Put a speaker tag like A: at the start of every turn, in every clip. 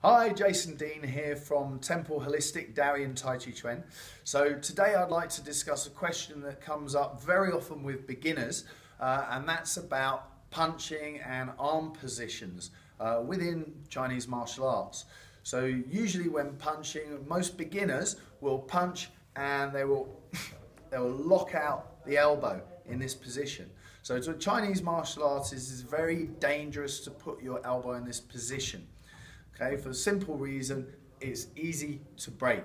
A: Hi, Jason Dean here from Temple Holistic DaoYin TaiJiQuan. So today I'd like to discuss a question that comes up very often with beginners, and that's about punching and arm positions within Chinese martial arts. So usually when punching, most beginners will punch and they will lock out the elbow in this position. So to a Chinese martial artist, it's very dangerous to put your elbow in this position. Okay, for the simple reason, it's easy to break.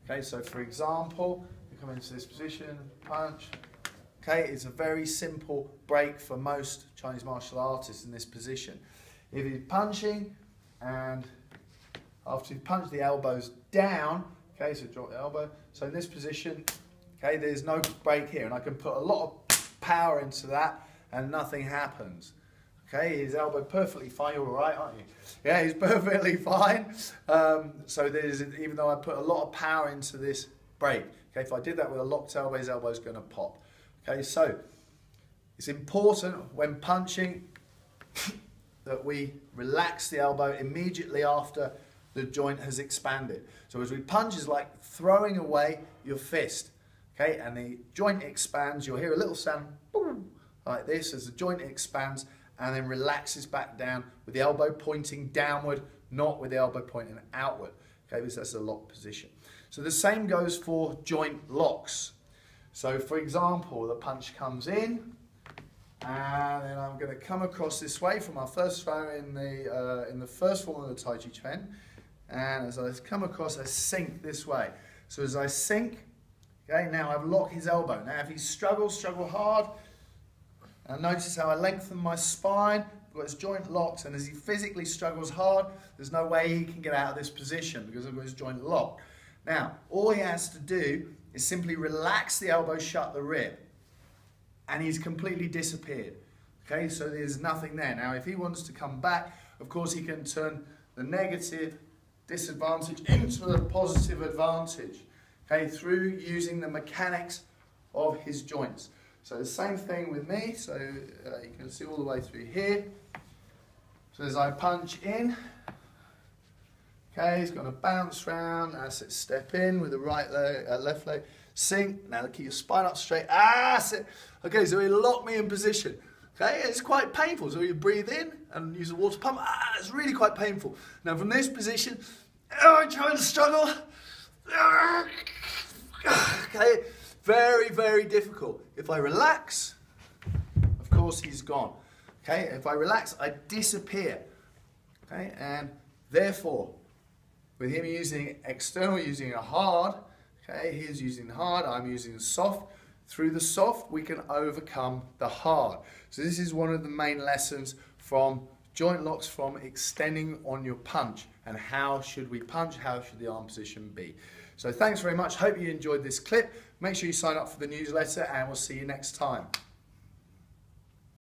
A: Okay, so for example, you come into this position, punch. Okay, it's a very simple break for most Chinese martial artists in this position. If he's punching and after you punch the elbows down, okay, so drop the elbow. So in this position, okay, there's no break here, and I can put a lot of power into that and nothing happens. Okay, his elbow perfectly fine. You're all right, aren't you? Yeah, he's perfectly fine. So there's, even though I put a lot of power into this break, okay, if I did that with a locked elbow, his elbow's going to pop. Okay, so it's important when punching that we relax the elbow immediately after the joint has expanded. So as we punch, is like throwing away your fist. Okay, and the joint expands. You'll hear a little sound, boom, like this as the joint expands, and then relaxes back down with the elbow pointing downward, not with the elbow pointing outward. Okay, because that's a locked position. So the same goes for joint locks. So for example, the punch comes in, and then I'm going to come across this way from our first throw in the first form of the TaiJiQuan, and as I come across, I sink this way. So as I sink, okay, now I've locked his elbow. Now if he struggle hard, and notice how I lengthen my spine, I've got his joint locked, and as he physically struggles hard, there's no way he can get out of this position because I've got his joint locked. Now, all he has to do is simply relax the elbow, shut the rib, and he's completely disappeared. Okay, so there's nothing there. Now, if he wants to come back, of course, he can turn the negative disadvantage into a positive advantage, okay, through using the mechanics of his joints. So the same thing with me, so you can see all the way through here. So as I punch in, okay, he's going to bounce round, that's it, step in with the right leg, left leg, sink, now keep your spine up straight, that's it. Okay, so he locked me in position. Okay, it's quite painful, so you breathe in and use a water pump, it's really quite painful. Now from this position, I'm trying to struggle, okay, very, very difficult. If I relax, of course he's gone. Okay, if I relax, I disappear. Okay, and therefore, with him using external, using a hard, okay, he's using the hard, I'm using the soft. Through the soft, we can overcome the hard. So this is one of the main lessons from joint locks, from extending on your punch, and how should we punch, how should the arm position be. So thanks very much, hope you enjoyed this clip. Make sure you sign up for the newsletter, and we'll see you next time.